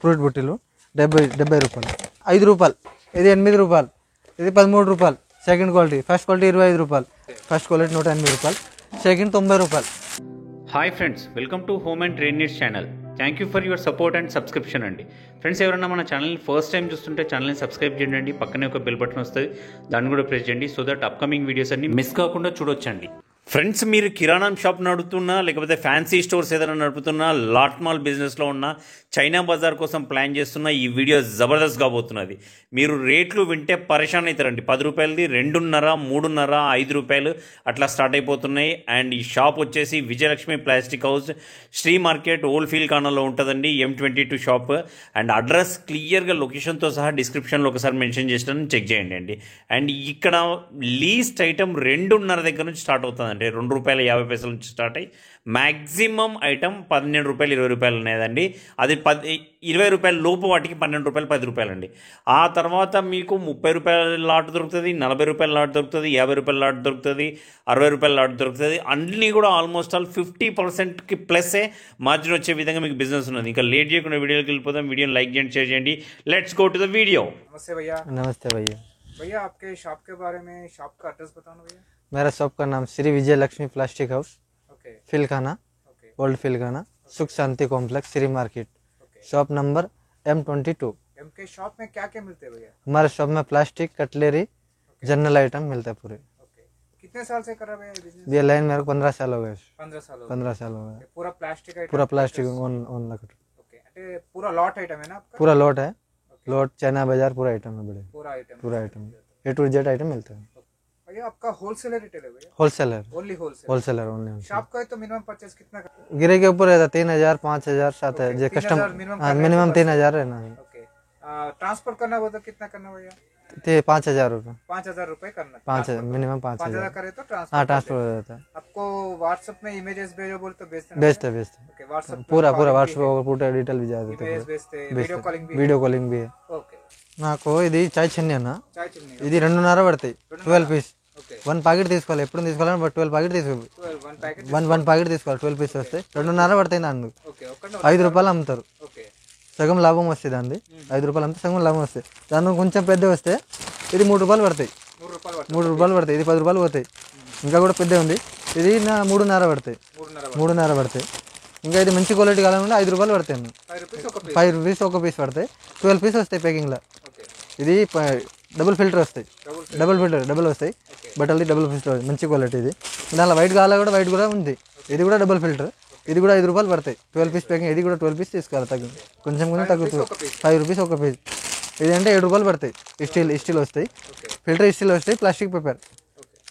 Fruit బుట్టీలు 70 రూపాయలు. 5 రూపాయలు, ఇది 8 రూపాయలు, ఇది 13 రూపాయలు. Second quality. ఫస్ట్ క్వాలిటీ 25 రూపాయలు. ఫస్ట్ క్వాలిటీ 180 రూపాయలు. సెకండ్ 90 రూపాయలు. Hi friends, welcome to home and trade needs channel. Thank you for your support and subscription అండి. ఫ్రెండ్స్, ఎవరైనా మన ఛానల్ని ఫస్ట్ టైం చూస్తుంటే ఛానల్ని సబ్స్క్రైబ్ చేయండి. పక్కనే ఒక బెల్ బటన్ వస్తుంది, దాన్ని కూడా ప్రెస్ చేయండి. సో దట్ అప్కమింగ్ వీడియోస్ అన్ని మిస్ కాకుండా చూడొచ్చండి. ఫ్రెండ్స్, మీరు కిరాణా షాప్ నడుపుతున్నా, లేకపోతే ఫ్యాన్సీ స్టోర్స్ ఏదైనా నడుపుతున్నా, లాట్ మాల్ బిజినెస్లో ఉన్న, చైనా బజార్ కోసం ప్లాన్ చేస్తున్న, ఈ వీడియో జబర్దస్త్ కాబోతున్నది. మీరు రేట్లు వింటే పరేషాన్ అవుతారండి. 10 రూపాయలది 2.5, 3.5, 5 రూపాయలు అట్లా స్టార్ట్ అయిపోతున్నాయి. అండ్ ఈ షాప్ వచ్చేసి Vijayalakshmi plastic house, Sri market, old feel కార్నర్లో ఉంటుందండి. M22 shop. అండ్ అడ్రస్ క్లియర్గా లొకేషన్తో సహా డిస్క్రిప్షన్లో ఒకసారి మెన్షన్ చేసినాను, చెక్ చేయండి అండి. అండ్ ఇక్కడ లీస్ట్ ఐటమ్ 2.5 దగ్గర నుంచి స్టార్ట్ అవుతుంది. అంటే ₹2.50 నుంచి స్టార్ట్ అయ్యి మ్యాక్సిమం ఐటమ్ 12 రూపాయలు, 20 రూపాయలు అనేదండి. అది 20 రూపాయల లోపు వాటికి 12 రూపాయలు, 10 రూపాయలు అండి. ఆ తర్వాత మీకు 30 రూపాయల లాట్ దొరుకుతుంది, 40 రూపాయల లాట్ దొరుకుతుంది, 50 రూపాయల లాట్ దొరుకుతుంది, 60 రూపాయల లాట్ దొరుకుతుంది. అన్నీ కూడా ఆల్మోస్ట్ ఆల్ 50%కి ప్లస్సే మార్జిన్ వచ్చే విధంగా మీకు బిజినెస్ ఉన్నది. ఇంకా లేట్ చేయకుండా వీడియోకి వెళ్ళిపోతాం. వీడియోని లైక్ చేయండి, షేర్ చేయండి. Let's go to the video. नमस्ते भैया. नमस्ते भैया. भैया आपके शॉप के बारे में, शॉप का एड्रेस बताओ भैया. मेरा शॉप का नाम Shri Vijay Lakshmi plastic house, okay Feelkhana, okay old Feelkhana, Sukh Shanti complex, Shri market. Okay. Shop number M22. के शॉप में क्या क्या मिलते हैं भैया? हमारे शॉप में प्लास्टिक, कटलेरी, जनरल आइटम मिलता है पूरे. ओके. कितने साल से कर रहा भैया बिजनेस? ये लाइन मेरे को 15 साल हो गए. 15 साल हो गए. 15 साल हो गए. पूरा प्लास्टिक आइटम, पूरा प्लास्टिक ऑन लकड़. ओके. అంటే पूरा लॉट आइटम है ना आपका? पूरा लॉट है. लॉट, चाइना बाजार, पूरा आइटम है बड़े. पूरा आइटम. पूरा item A to Z item मिलता है. भैया आपका होलसेलर रिटेल है भैया? Wholesaler. Only wholesale. Wholesaler only. Shop का है तो मिनिमम परचेज कितना का? गिरे के ऊपर रहता 3,000, 5,000, 7,000. जो 3,000 कस्टमर minimum हाँ करना है मिनिमम तो 3,000 रहना है. ओके. ट्रांसफर करना हो तो कितना करना भैया? 5,000 रुपये. 5,000 रुपये करना. 5,000 मिनिमम 5,000. 5,000 करे तो ट्रांसफर. हाँ ट्रांसफर हो जाता है. आपको व्हाट्सएप में इमेजेस भेजो बोले तो भेजते हैं? बेचते बेचते ओके. व्हाट्सएप पूरा पूरा व्हाट्सएप पूरा डिटेल भी जा देते इमेज भेजते, वीडियो कॉलिंग भी. వీడియో కాలింగ్ भी है. ఓకే. నాకు ఇది చాయ్ చెన్ని అన్న, చాయ్ చిన్ని. ఇది 2.5 పడతాయి. 12 పీస్. ఓకే. 1 ప్యాకెట్ తీసుకోవాలి. ఎప్పుడు తీసుకోవాలి? 12 ప్యాకెట్ తీసుకోవాలి. 1 ప్యాకెట్. 1 ప్యాకెట్ తీసుకోవాలి. 12 పీస్ వస్తాయి. 2.5 పడతాయి. దాన్ని ఓకే. ఒక్కటే 5 రూపాయలు అమ్ముతారు. ఓకే. సగం లాభం వస్తుంది. దాన్ని 5 రూపాయలు అమ్మితే సగం లాభం వస్తాయి. దాన్ని కొంచెం పెద్ద వస్తే ఇది 3 రూపాయలు పడతాయి. 3 రూపాయలు పడుతుంది. 3 రూపాయలు పడతాయి. ఇది 10 రూపాయలు పోతాయి. ఇంకా కూడా పెద్ద ఉంది. ఇది 3.5 పడతాయి. 3.5 పడతాయి. ఇంకా ఇది మంచి క్వాలిటీ కావాలంటే 5 రూపాయలు పడతాయి అన్న. 5 రూపీస్ ఒక పీస్. 5 రూపీస్ ఒక పీస్ పడతాయి. 12 పీస్ వస్తాయి ప్యాకింగ్లో. ఓకే. ఇది డబుల్ ఫిల్టర్ వస్తాయి. డబుల్ ఫిల్టర్ డబుల్ వస్తాయి. బట్టలది డబుల్ ఫిల్టర్ మంచి క్వాలిటీ. ఇది దానిలో వైట్ కావాలా కూడా వైట్ కూడా ఉంది. ఇది కూడా డబుల్ ఫిల్టర్. ఇది కూడా 5 రూపాయలు పడతాయి. 12 పీస్ ప్యాకింగ్. ఇది కూడా 12 పీస్ తీసుకోవాలి. తగ్గింది కొంచెం కొంచెం తగ్గుతుంది. 5 రూపీస్ ఒక పీస్. ఇది అంటే 7 రూపాయలు పడతాయి. స్టీల్ వస్తాయి. ఫిల్టర్ స్టీల్ వస్తాయి. Plastic paper.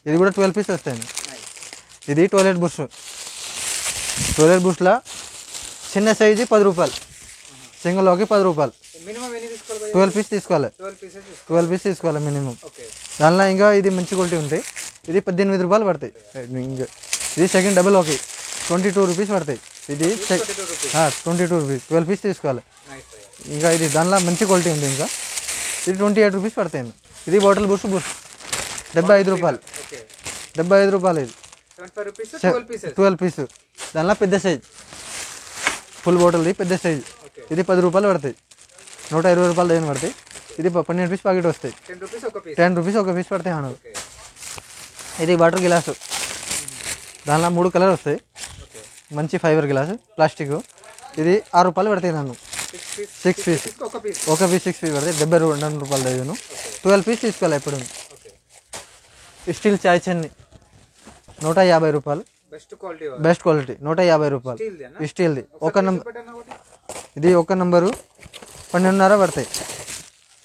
ఇది కూడా 12 పీస్ వస్తాయండి. ఇది టాయిలెట్ బుష్. టాయిలెట్ బుష్లో చిన్న సైజు 10 రూపాయలు. సింగిల్ లోకి 10 రూపాయలు. మినిమం ఎన్ని తీసుకోవాలి భయ్యా? 12 పీస్ తీసుకోవాలి. 12 పీసెస్ తీసుకోవాలి. 12 పీస్ తీసుకోవాలి మినిమం. ఓకే. దానిలో ఇంకా ఇది మంచి క్వాలిటీ ఉంటాయి. ఇది 18 రూపాయలు పడతాయి. ఇంకా ఇది సెకండ్ డబుల్ ఓకే 22 రూపీస్ పడతాయి. ఇది 22 రూపీస్. 12 పీస్ తీసుకోవాలి. నైస్ భయ్యా. ఇంకా ఇది దానిలో మంచి క్వాలిటీ ఉంది. ఇంకా ఇది 28 రూపీస్ పడతాయి. ఇది బాటిల్ బుష్ 75 రూపాయలు. ఓకే. 75 రూపాయలు. ఇది 75 రూపీస్ 12 పీసెస్. 12 పీస్. దానిలో పెద్ద సైజ్ ఫుల్ బాటిల్ది పెద్ద సైజ్. ఇది 10 రూపాయలు పడతాయి. 120 రూపాయలు దేని పడతాయి. ఇది 12 పీస్ ప్యాకెట్ వస్తాయి. 10 రూపీస్ ఒక పీస్. 10 రూపీస్ ఒక పీస్ పడతాయి అన్నారు. ఓకే. ఇది వాటర్ గ్లాసు. దానిలో 3 కలర్ వస్తాయి. ఓకే. మంచి ఫైబర్ గ్లాసు ప్లాస్టిక్. ఇది 6 రూపాయలు పడతాయి. నన్ను 6 పీస్. ఒక పీస్. ఒక పీస్ 6 పీస్ పడతాయి. 72 రూపాయలు డజను. 12 పీస్ తీసుకోవాలి ఎప్పుడు. ఓకే. స్టీల్ చాయ్ చెన్ని 150 రూపాయలు. Best quality. బెస్ట్ క్వాలిటీ 150 రూపాయలు. స్టీల్ దేనా? స్టీల్ది. ఒక నంబర్. పెట్టనా ఒకటి? ఇది ఒక నంబరు 12.5 పడతాయి.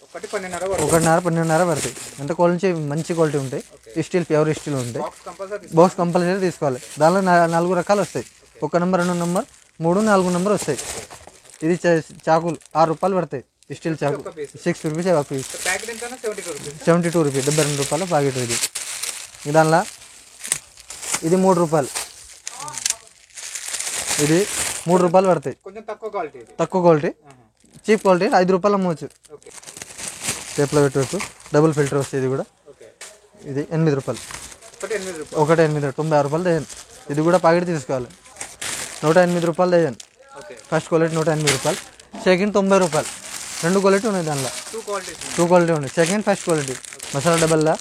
ఒకటి 12.5 పడుతుంది. 12.5 పడతాయి. అంటే క్వాలిటీ మంచి క్వాలిటీ ఉంటాయి. స్టీల్ ప్యూర్ స్టీల్ ఉంటాయి. Box compulsory. బాక్స్ కంపల్సరీ తీసుకోవాలి. దానిలో 4 రకాలు వస్తాయి. 1 నంబర్, 2 నంబర్, 3, 4 నంబర్ వస్తాయి. ఇది చాకులు 6 రూపాయలు పడతాయి. స్టీల్ చాకు 6 రూపీస్ ఒక పీస్. ప్యాకెట్ ఎంత? 72 రూపీస్. 72 రూపీస్. 72 రూపాయలు ప్యాకెట్. ఇది దానిలో ఇది 3 రూపాయలు. ఇది 3 రూపాయలు పడతాయి. కొంచెం తక్కువ క్వాలిటీ. తక్కువ క్వాలిటీ చీప్ క్వాలిటీ 5 రూపాయలు అమ్మవచ్చు. ఓకే. టేప్లో పెట్టవచ్చు. డబుల్ ఫిల్టర్ వస్తుంది. ఇది కూడా ఓకే. ఇది 8 రూపాయలు. ఒకటి 8 రూపాయలు. ఒకటి 8, 96 రూపాయలు దయ్యాను. ఇది కూడా ప్యాకెట్ తీసుకోవాలి. 108 రూపాయలు దయ్యాను. ఓకే. ఫస్ట్ క్వాలిటీ 108 రూపాయలు. సెకండ్ 90 రూపాయలు. 2 క్వాలిటీ ఉన్నాయి దానిలో. 2 క్వాలిటీ ఉన్నాయి, సెకండ్ ఫస్ట్ క్వాలిటీ. మసాలా డబల్లా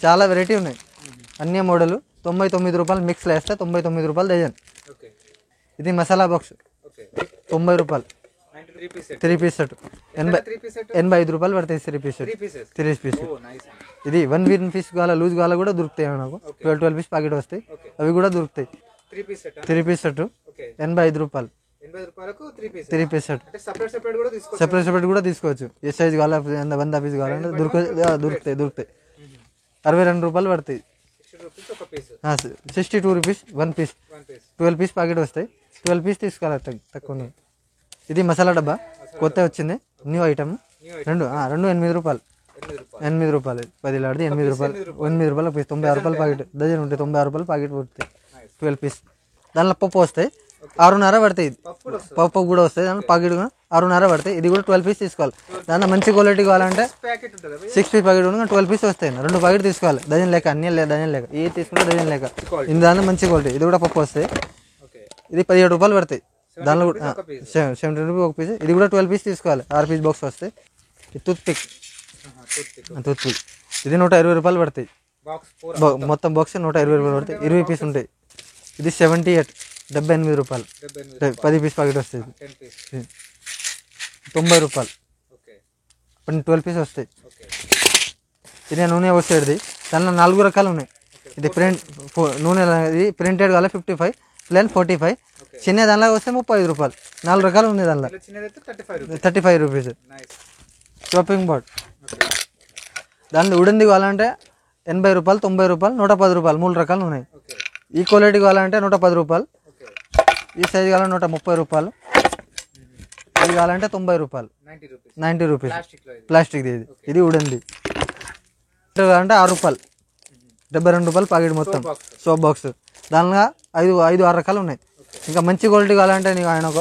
చాలా వెరైటీ ఉన్నాయి. అన్ని మోడలు 99 రూపాయలు. మిక్స్లో వేస్తే 99 రూపాయలు డజన్. ఇది మసాలా బాక్స్ 90 రూపాయలు. 3 పీస్ సెట్ 85 రూపాయలు పడతాయి. 3 పీస్ సెట్ 3 పీస్. ఇది 1 పీస్ కావాలా లూజ్ కావాలా కూడా దొరుకుతాయి నాకు. 12 పీస్ ప్యాకెట్ వస్తాయి, అవి కూడా దొరుకుతాయి. 3 పీస్ సెట్ 85 రూపాయలు. 3 పీస్ సెట్ సెపరేట్ కూడా తీసుకోవచ్చు. ఏ సైజ్ కావాలా 100 పీస్ కావాలంటే దొరుకుతాయి. 62 రూపాయలు పడతాయి. 62 రూపీస్ 1 పీస్. 12 పీస్ ప్యాకెట్ వస్తాయి. 12 పీస్ తీసుకోవాలి తక్కువ. ఇది మసాలా డబ్బా కొత్త వచ్చింది, న్యూ ఐటమ్. రెండు 8 రూపాయలు. 8 రూపాయలు 10 లాడిది 8 రూపాయలు. 8 రూపాయలు పీస్. 96 రూపాయలు ప్యాకెట్ డజన్ ఉంటాయి. 96 రూపాయలు ప్యాకెట్ పడుతాయి. 12 పీస్. దానిలో పప్పు వస్తాయి 6.5 పడతాయి. ఇది పప్పు కూడా వస్తాయి దాంట్లో ప్యాకెట్ 6.5 పడతాయి. ఇది కూడా 12 పీస్ తీసుకోవాలి. దాంట్లో మంచి క్వాలిటీ కావాలంటే 6 పీస్ ప్యాకెట్ కూడా 12 పీస్ వస్తాయి. 2 ప్యాకెట్ తీసుకోవాలి. డజన్ లేక అన్ని డజన్ లేక ఏ తీసుకుంటే డజన్ లేక. ఇది దాంట్లో మంచి క్వాలిటీ. ఇది కూడా పప్పు వస్తాయి. ఇది 17 రూపాయలు పడతాయి. దానిలో కూడా 70 రూపీస్ ఒక పీస్. ఇది కూడా 12 పీస్ తీసుకోవాలి. 6 పీస్ బాక్స్ వస్తాయి. ఇది టూత్ పిక్. ఇది 120 రూపాయలు పడతాయి. మొత్తం బాక్స్ 120 రూపాయలు పడతాయి. 20 పీస్ ఉంటాయి. ఇది 78 78 రూపాయలు. 10 పీస్ ప్యాకెట్ వస్తుంది. 90 రూపాయలు. 12 పీస్ వస్తాయి. ఇది నూనె వస్తాయి. దానిలో 4 రకాలు ఉన్నాయి. ఇది నూనె ఇది ప్రింటెడ్ కావాలి 55, ప్లేన్ 45. చిన్న దానిలో వస్తే 35 రూపాయలు. 4 రకాలు ఉన్నాయి దానిలో. 35 రూపీస్. షాపింగ్ బోర్డ్ దానిలో ఉడింది కావాలంటే 80 రూపాయలు, 90 రూపాయలు, 110 రూపాయలు. 3 రకాలు ఉన్నాయి. ఈ క్వాలిటీ కావాలంటే 110 రూపాయలు. ఈ సైజు కావాలంటే 130 రూపాయలు. ఇది కావాలంటే 90 రూపాయలు. 90 రూపీస్. ప్లాస్టిక్ ఇది ఉడింది. కావాలంటే 6 రూపాయలు. 72 రూపాయలు ప్యాకెట్ మొత్తం. సోప్ బాక్స్ దానిలో 5-6 రకాలు ఉన్నాయి. ఇంకా మంచి క్వాలిటీ కావాలంటే నీకు ఆయన ఒక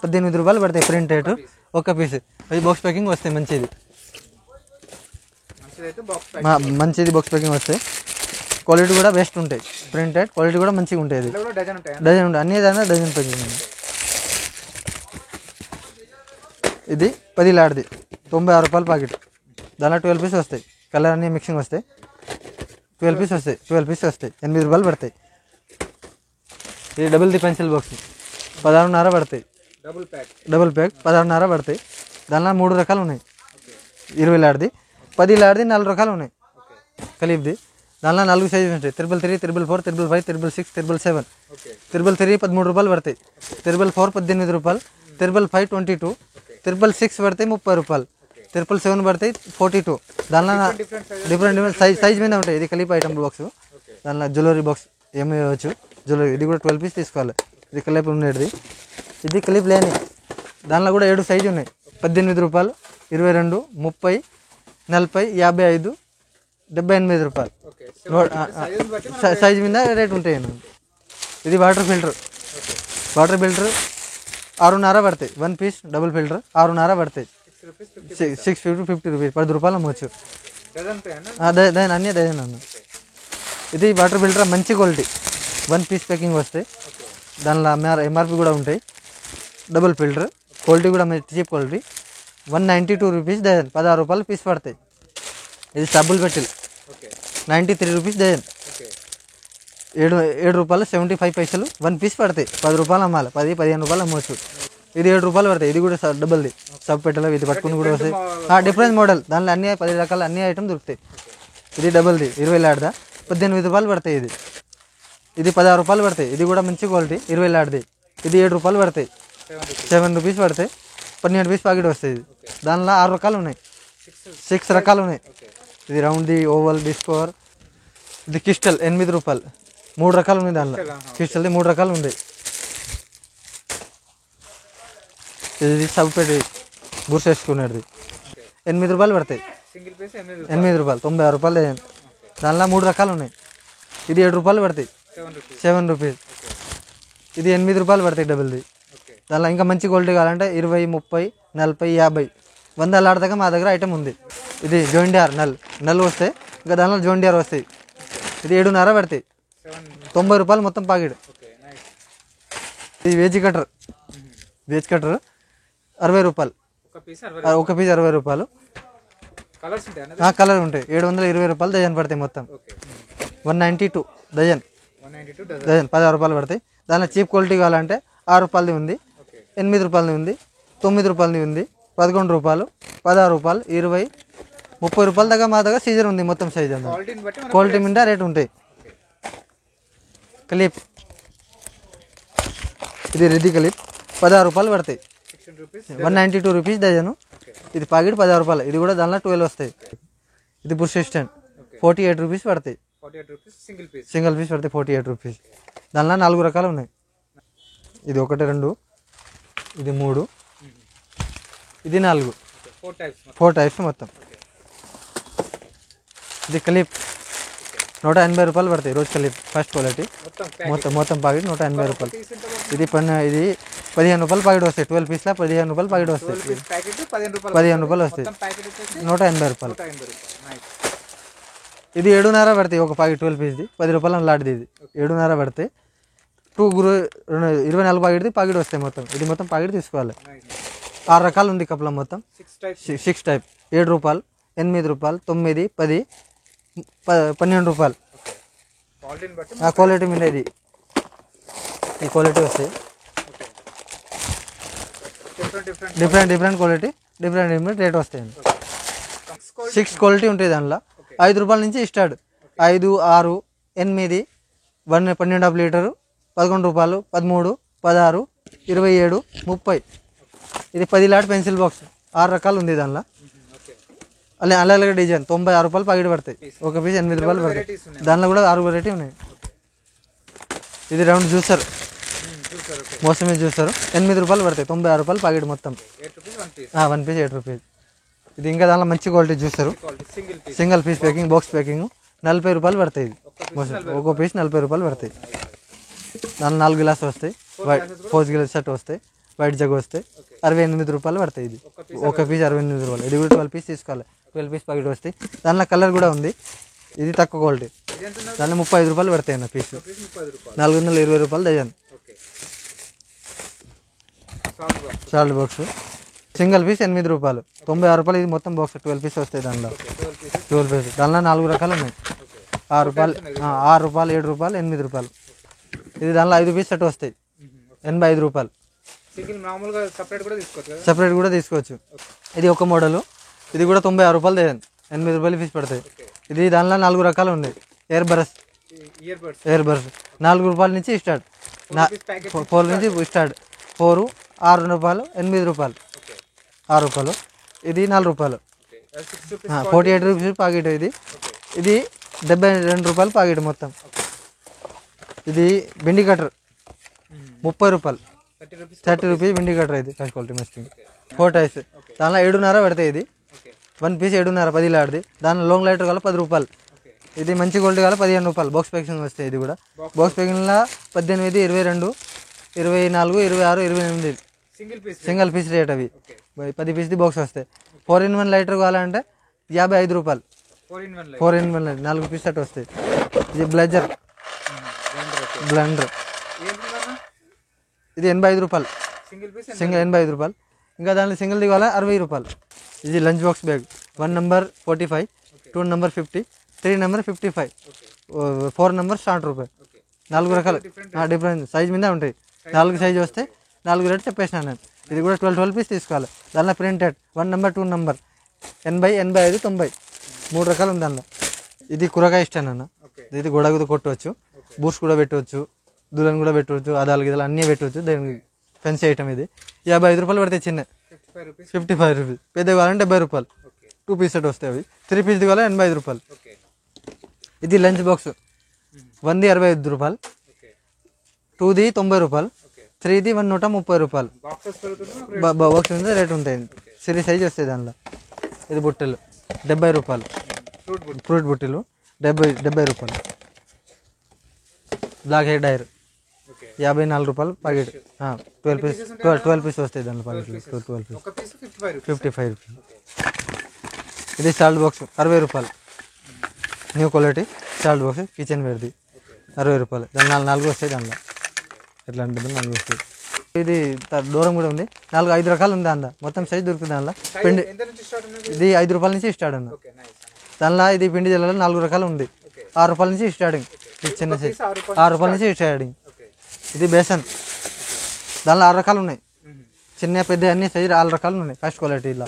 18 రూపాయలు పడతాయి. ప్రింటెడ్ ఒక పీస్. అది బాక్స్ ప్యాకింగ్ వస్తాయి. మంచిది బాక్స్ ప్యాకింగ్ వస్తాయి. క్వాలిటీ కూడా బెస్ట్ ఉంటాయి. ప్రింటెడ్ క్వాలిటీ కూడా మంచిగా ఉంటుంది. డజన్ ఉంటాయి. అన్ని దాని డజన్ ప్యాకింగ్. ఇది 10 లాడ్ది 96 రూపాయలు ప్యాకెట్. దానిలో 12 పీస్ వస్తాయి. కలర్ అన్నీ మిక్సింగ్ వస్తాయి. 12 పీస్ వస్తాయి. 8 రూపాయలు పడతాయి. ఇది డబుల్ పెన్సిల్ బాక్స్ 16.5 పడతాయి. డబుల్ ప్యాక్ 16.5 పడతాయి. దానిలో 3 రకాలు ఉన్నాయి. 20 లాడ్ది 10 లాడ్ది 4 రకాలు ఉన్నాయి కలిపిది. దానిలో 4 సైజులు ఉంటాయి. 333, 444, 555, 666, 777. 333 13 రూపాయలు పడతాయి. 444 18 రూపాయలు. 555 22. 666 పడతాయి 30 రూపాయలు. 777 పడతాయి 42. దానిలో డిఫరెంట్ సైజ్ మీద ఉంటాయి. ఇది కలిపి ఐటమ్ బాక్స్. దానిలో జ్యువెలరీ బాక్స్ ఏమి ఇవ్వచ్చు. జ్యువెలరీ ఇది కూడా 12 పీస్ తీసుకోవాలి. ఇది కలిపి ఉండేది. ఇది కలిపి లేని దానిలో కూడా 7 సైజు ఉన్నాయి. 18 రూపాయలు, 22, 30, 40, 55, 78 రూపాయలు. సైజు మీద రేట్ ఉంటాయి. ఇది వాటర్ ఫిల్టర్ 6.5 పడతాయి. 1 పీస్ డబుల్ ఫిల్టర్ 6.5 పడతాయి. 650 రూపీస్ 10 రూపాయలు అమ్మవచ్చు. అన్నీ డజన్ అన్న. ఇది వాటర్ ఫిల్టర్ మంచి క్వాలిటీ. 1 పీస్ ప్యాకింగ్ వస్తాయి. దానిలో ఎంఆర్పి కూడా ఉంటాయి. డబుల్ ఫిల్టర్ క్వాలిటీ కూడా చీప్ క్వాలిటీ. 192 rupees dozen. 16 రూపాయలు పీస్ పడతాయి. ఇది సబ్బులు పెట్టిల్ 93 రూపీస్ డజన్. 7 రూపాయలు 75 పైసలు 1 పీస్ పడతాయి. 10 రూపాయలు అమ్మాలి. 10-15 రూపాయలు అమ్మవచ్చు. ఇది 7 రూపాయలు పడతాయి. ఇది కూడా డబుల్ది సబ్ పెట్టలు. ఇది పట్టుకుని కూడా వస్తాయి. Different model. దానిలో అన్ని 10 రకాల అన్ని ఐటమ్ దొరుకుతాయి. ఇది డబుల్ది 20 లాడ్దా 18 రూపాయలు పడతాయి. ఇది 16 రూపాయలు పడతాయి. ఇది కూడా మంచి క్వాలిటీ 20 లాడ్ది. ఇది 7 రూపాయలు పడతాయి. 7 రూపీస్ పడతాయి. 12 పీస్ ప్యాకెట్ వస్తాయి. దానిలో 6 రకాలు ఉన్నాయి. 6 రకాలు ఉన్నాయి. ఇది రౌండ్ది, ఓవల్, డిస్కోవర్. ఇది క్రిస్టల్ 8 రూపాయలు. 3 రకాలు ఉన్నాయి. దానిలో క్రిస్టల్ది 3 రకాలు ఉన్నాయి. ఇది సబ్ పెట్టి బుర్స్ వేసుకునేది 8 రూపాయలు పడతాయి. 8 రూపాయలు 96 రూపాయలు. దానిలో 3 రకాలు ఉన్నాయి. ఇది 7 రూపాయలు పడతాయి. 7 రూపీస్. ఇది 8 రూపాయలు పడతాయి డబుల్ది. దానిలో ఇంకా మంచి క్వాలిటీ కావాలంటే 20, 30, 40, 50, 100 లాడదాకా మా దగ్గర ఐటమ్ ఉంది. ఇది జోయిండియర్ నల్ వస్తాయి. ఇంకా దానిలో జోయిండియర్ వస్తాయి. ఇది 7.5 పడతాయి. 90 రూపాయలు మొత్తం ప్యాకెట్. ఇది వేజ్ కటర్ 60 రూపాయలు. ఒక పీస్ ఒక పీస్ 60 రూపాయలు. కలర్స్ ఉంటాయి కలర్ ఉంటాయి. 720 రూపాయలు డజన్ పడతాయి మొత్తం. 192 డజన్. 192 డజన్ 16 రూపాయలు పడతాయి. దానిలో చీప్ క్వాలిటీ కావాలంటే 6 రూపాయలది ఉంది, 8 రూపాయలది ఉంది, 9 రూపాయలది ఉంది, 11 రూపాయలు, 16 రూపాయలు, 20, 30 రూపాయల దాకా మా దగ్గర సీజన్ ఉంది. మొత్తం సైజ్ అంతా క్వాలిటీని బట్టి క్వాలిటీ మీద రేట్ ఉంటాయి. క్లిప్ ఇది రెడ్డి క్లిప్ 16 రూపాయలు పడతాయి. 16 రూపీస్ 192 రూపీస్ డజను. ఇది ప్యాకెట్ 16 రూపాయలు. ఇది కూడా దానిలో 12 వస్తాయి. ఇది బుష్ స్టాండ్ 48 రూపీస్ పడతాయి. 48 rupees single piece. Single piece పడితే 48 రూపీస్. దానిలో 4 రకాలు ఉన్నాయి. ఇది 1, 2, ఇది 3, ఇది 4, 4 టైప్స్ మొత్తం. ఇది క్లిప్ 180 రూపాయలు పడతాయి. రోజు క్లిప్ ఫస్ట్ క్వాలిటీ మొత్తం ప్యాకెట్ 180 రూపాయలు. ఇది 15 రూపాయలు ప్యాకెట్ వస్తాయి. 12 పీస్లో 15 రూపాయలు ప్యాకెట్ వస్తాయి. 15 రూపాయలు వస్తాయి. 180 రూపాయలు. ఇది 7.5 పడతాయి ఒక ప్యాకెట్ 12 పీస్ది. 10 రూపాయలు లాంటిది. ఇది 7.5 పడతాయి. 24 ప్యాకెట్ వస్తాయి మొత్తం. ఇది మొత్తం ప్యాకెట్ తీసుకోవాలి. 6 రకాలు ఉంది కప్లం మొత్తం. 6 టైప్. 7 రూపాయలు, 8 రూపాయలు, 9, 10, 12 రూపాయలు. ఆ క్వాలిటీ మీద ఇది ఈ క్వాలిటీ వస్తాయి. డిఫరెంట్ క్వాలిటీ డిఫరెంట్ రేట్ వస్తాయండి. 6 క్వాలిటీ ఉంటాయి దానిలో. 5 రూపాయల నుంచి స్టార్ట్. 5, 6, 8, 12 లీటరు, 11 రూపాయలు, 13, 16, 27, 30. ఇది 10 లాట్ పెన్సిల్ బాక్స్. 6 రకాలు ఉంది దానిలో. అలాగే డిజైన్ 96 రూపాయలు ప్యాకెట్ పడతాయి. ఒక పీస్ 8 రూపాయలు పడతాయి. దానిలో కూడా 6 వెరైటీ ఉన్నాయి. ఇది రౌండ్ జ్యూసర్, మోసమే జ్యూసర్ 8 రూపాయలు పడతాయి. 96 రూపాయలు ప్యాకెట్ మొత్తం. 1 పీస్ 8 రూపీస్. ఇది ఇంకా దానిలో మంచి quality juicer. Single piece packing, box packing 40 రూపాయలు పడతాయి. ఇది ఒక పీస్ 40 రూపాయలు పడతాయి. దానిలో 4 గ్లాసులు వస్తాయి. 4 గ్లాస్ సెట్ వస్తాయి. వైట్ జగ్ వస్తాయి. 68 రూపాయలు పడతాయి. ఇది ఒక పీస్ 68 రూపాయలు. ఇది కూడా 12 పీస్ తీసుకోవాలి. 12 పీస్ ప్యాకెట్ వస్తాయి. దానిలో కలర్ కూడా ఉంది. ఇది తక్కువ క్వాలిటీ. దానిలో 35 రూపాయలు పడతాయి అన్న పీస్. 420 రూపాయలు dozen. Salt box single piece 8 రూపాయలు. 96 రూపాయలు. ఇది మొత్తం బాక్స్ 12 పీస్ వస్తాయి. దానిలో 12 పీస్. దానిలో 4 రకాలు ఉన్నాయి. 6 రూపాయలు, 6 రూపాయలు, 7 రూపాయలు, 8 రూపాయలు. ఇది దానిలో 5 పీస్ సెట్ వస్తాయి. 85 రూపాయలు. సపరేట్ కూడా తీసుకోవచ్చు. ఇది ఒక మోడలు. ఇది కూడా 96 రూపాయలు డజన్. 8 రూపాయలు పీస్ పడతాయి. ఇది దానిలో 4 రకాలు ఉన్నాయి. ఇయర్ బడ్స్ 4 రూపాయల నుంచి స్టార్ట్. 4 నుంచి స్టార్ట్. 4, 6 రూపాయలు, 8 రూపాయలు, 6 రూపాయలు. ఇది 4 రూపాయలు. 48 రూపీస్ ప్యాకెట్. ఇది 72 రూపాయలు ప్యాకెట్ మొత్తం. ఇది బిండి కటర్ 30 రూపాయలు. 30 రూపీస్ బిండి కటర్. ఇది ఫస్ట్ క్వాలిటీ మస్టింగ్ 4 టైప్స్. దానిలో 7.5 పడతాయి. ఇది 1 పీస్ 7.5 10 లాడిది. దానిలో లాంగ్ లైటర్ కావాలి 10 రూపాయలు. ఇది మంచి క్వాలిటీ కావాలి 15 రూపాయలు. బాక్స్ ప్యాకింగ్ వస్తాయి. ఇది కూడా బాక్స్ ప్యాకింగ్లో 18, 22, 24, 26, 28 సింగిల్ పీస్ రేట్. అవి 10 పీస్ది బాక్స్ వస్తాయి. 4-in-1 లైటర్ కావాలంటే 55 రూపాయలు. 4-in-1 లైటర్ 4 పీస్ సెట్ వస్తాయి. ఇది బ్లెండర్ ఇది 85 రూపాయలు. సింగిల్ 85 రూపాయలు. ఇంకా దానిలో సింగిల్ది కావాలి 60 రూపాయలు. ఇది lunch box bag 1 number 45, 2 number 50, 3 number 55, 4 number 60 రూపాయలు. 4 రకాలు డిఫరెంట్ సైజ్ మీద ఉంటాయి. 4 సైజు వస్తాయి. 4 రేట్ చెప్పేసిన నేను. ఇది కూడా 12 పీస్ తీసుకోవాలి. దానిలో ప్రింటెడ్ 1 నెంబర్ 2 నెంబర్ 80, 85, 90 3 రకాలు ఉంది దానిలో. ఇది కూరగాయ స్టాండ్ అన్న. ఇది గోడ కూడా కొట్టవచ్చు. బూట్స్ కూడా పెట్టవచ్చు. దులను కూడా పెట్టవచ్చు. అదాలు గిదాలు అన్నీ పెట్టవచ్చు. దానికి ఫెన్స్ ఐటమ్. ఇది 55 రూపాయలు పడతాయి. చిన్న 55 రూపీస్. పెద్ద కావాలంటే 70 రూపాయలు. 2 పీస్ సెట్ వస్తాయి. అవి 3 పీస్ కావాలి 85 రూపాయలు. ఇది లంచ్ బాక్స్ 1ది 65 రూపాయలు, 2ది 90 రూపాయలు, 3ది 130 రూపాయలు. బాక్స్ మీద రేట్ ఉంటాయి. సిరీ సైజ్ వస్తాయి దానిలో. ఇది బుట్టలు 70 రూపాయలు. ఫ్రూట్ బుట్టలు 70 రూపాయలు. బ్లాక్ హెడ్ డైర్ 54 రూపాయలు ప్యాకెట్. 12 పీస్ వస్తాయి దానిలో ప్యాకెట్లు. 12 పీస్ 55 రూపీస్. ఇది సాల్ట్ బాక్స్ 60 రూపాయలు. New quality salt box kitchen వేర్ది 60 రూపాయలు. దాని 4 వస్తాయి. దానిలో ఎట్లా అంటే 4 వస్తాయి. ఇది దూరం కూడా ఉంది. 4-5 రకాలు ఉంది దానిలో. మొత్తం సైజ్ దొరుకుతుంది దానిలో. పిండి ఎంత నుంచి స్టార్ట్ ఉంది? ఇది 5 రూపాయల నుంచి స్టార్ట్ అన్న. Okay nice. దానిలో ఇది పిండి జల్లలో 4 రకాలు ఉంది. 6 రూపాయల నుంచి స్టార్టింగ్. ఇది చిన్న సైజ్ 6 రూపాయల నుంచి స్టార్టింగ్. ఓకే. ఇది బేసన్, దానిలో 6 రకాలు ఉన్నాయి. చిన్న పెద్ద అన్ని సైజు 6 రకాలు ఉన్నాయి. ఫస్ట్ క్వాలిటీ ఇలా.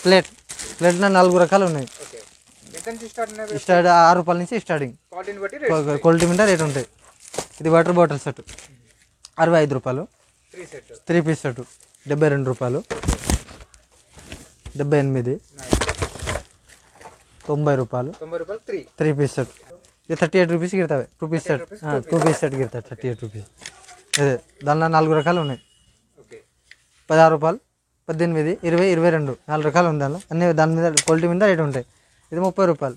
ప్లేట్లో 4 రకాలు ఉన్నాయి. ఓకే. ఎంత నుంచి స్టార్ట్ ఉన్నాయి? స్టార్ట్ 6 రూపాయల నుంచి స్టార్టింగ్. క్వాలిటీని బట్టి రేట్. క్వాలిటీ మీద రేట్ ఉంటాయి. ఇది వాటర్ బాటిల్ సెట్ 65 రూపాయలు. 3 సెట్. 3 పీస్ సెట్ 72 రూపాయలు. 78, 90 రూపాయలు. 90 రూపాయలు 3. 3 పీస్ సెట్. ఇది 38 రూపీస్ గిరుతాయి. 2 పీస్ సెట్ 2 పీస్ సెట్ గిరుతాయి 38 రూపీస్. అదే దానిలో 4 రకాలు ఉన్నాయి. ఓకే. 16 రూపాయలు, 18, 20, 22 4 రకాలు ఉంది దానిలో. అన్ని దాని మీద క్వాలిటీ మీద రేట్ ఉంటాయి. ఇది 30 రూపాయలు.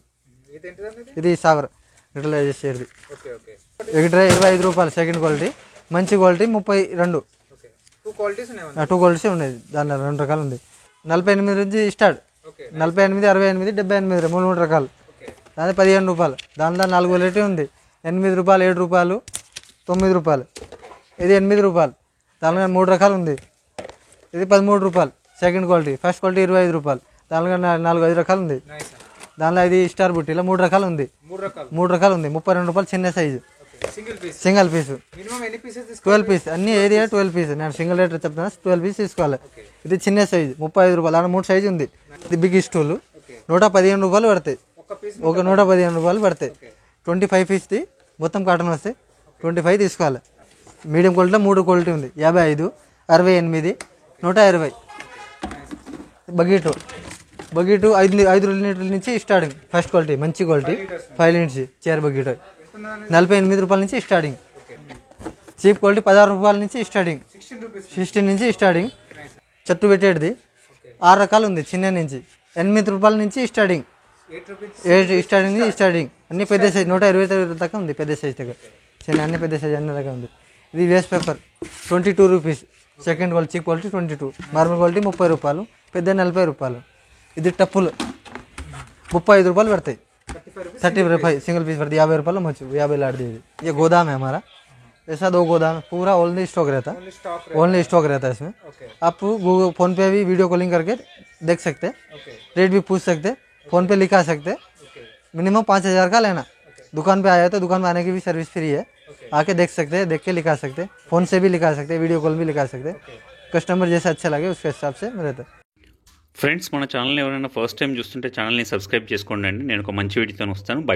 ఇది ఏంటిదండి ఇది? ఇది సాగర్ యూటిలైజ్ చేసేది. Okay okay. ఎగిట్రా 25 రూపాయలు సెకండ్ క్వాలిటీ. మంచి క్వాలిటీ 32. ఓకే. 2 క్వాలిటీస్ ఉన్నాయి. 2 క్వాలిటీస్ ఉన్నాయి. దానిలో 2 రకాలు ఉంది. 48 నుంచి స్టార్ట్. ఓకే. 48, 68, 78 3 రకాలు. ఓకే. దాని 15 రూపాయలు. దానిలో 4 క్వాలిటీ ఉంది. 8 రూపాయలు, 7 రూపాయలు, 9 రూపాయలు. ఇది 8 రూపాయలు. దానిలో 3 రకాలు ఉంది. ఇది 13 రూపాయలు సెకండ్ క్వాలిటీ. ఫస్ట్ క్వాలిటీ 25 రూపాయలు. దానిలో 4-5 రకాలు ఉంది. నైస్ అన్న. దానిలో ఇది స్టార్ బుట్టీలో 3 రకాలు ఉంది. 3 రకాలు. 3 రకాలు ఉంది. 32 రూపాయలు చిన్న size. Okay. Single piece. Single piece minimum ఎన్ని పీసెస్ తీసుకోవాలి? 12 పీస్. అన్ని ఏరియా 12 పీస్. నేను సింగిల్ రేట్ చెప్తాను. 12 పీస్ తీసుకోవాలి. ఓకే. ఇది చిన్న సైజు 35 రూపాయలు. దాని 3 సైజు ఉంది. ఇది బిగ్ స్టూల్ ఓకే. 115 రూపాయలు పడతాయి. ఒక పీస్. ఒక 115 రూపాయలు పడతాయి. ఓకే. 25 పీస్ది మొత్తం కాటన్ వస్తాయి. 25 తీసుకోవాలి. మీడియం క్వాలిటీలో 3 క్వాలిటీ ఉంది. 55, 68, 120. బగీటు 5 లీటర్ల నుంచి స్టార్టింగ్. ఫస్ట్ క్వాలిటీ మంచి క్వాలిటీ 5 లీటర్స్ చైర్ బగీటు 48 రూపాయల నుంచి స్టార్టింగ్. ఓకే. చీప్ క్వాలిటీ 16 రూపాయల నుంచి స్టార్టింగ్. 16 రూపీస్. 16 నుంచి స్టార్టింగ్. చెట్టు పెట్టేది ఓకే. 6 రకాలు ఉంది. చిన్న నుంచి 8 రూపాయల నుంచి స్టార్టింగ్. 8 రూపీస్. 8 స్టార్టింగ్ నుంచి స్టార్టింగ్. అన్ని పెద్ద సైజ్ 120 దాకా ఉంది. పెద్ద సైజ్ దగ్గర చిన్న అన్ని పెద్ద సైజ్ అన్ని దాకా ఉంది. ఇది waste paper 22 rupees. Second quality cheap quality 22. Normal quality 30 రూపాయలు. పెద్ద 40 రూపాయలు. ఇది టప్పులు 35 రూపాయలు पड़ते. 35 రూపాయలు सिंगल पीस पड़ती 50 रुपये मच 50 लाट दी. ये गोदाम है हमारा. ऐसा 2 गोदाम पूरा ओनली स्टॉक रहता है. ओनली स्टॉक रहता है इसमें. आप गूगल फोन पे भी वीडियो कॉलिंग करके देख सकते हैं. रेट भी पूछ सकते हैं. फोन पे लिखा सकते हैं. मिनिमम 5000 का लेना. दुकान पे आया तो दुकान में आने की भी सर्विस फ्री है. आके देख सकते हैं. देख के लिखा सकते हैं. फ़ोन से भी लिखा सकते हैं. वीडियो कॉल भी लिखा सकते हैं. कस्टमर जैसा अच्छा लगे उसके हिसाब से रहता है. ఫ్రెండ్స్ మన ఛానల్ని ఎవరైనా ఫస్ట్ టైం చూస్తుంటే ఛానల్ని సబ్స్క్రైబ్ చేసుకోండి అండి. నేను ఒక మంచి వీడియోతో వస్తాను. బై.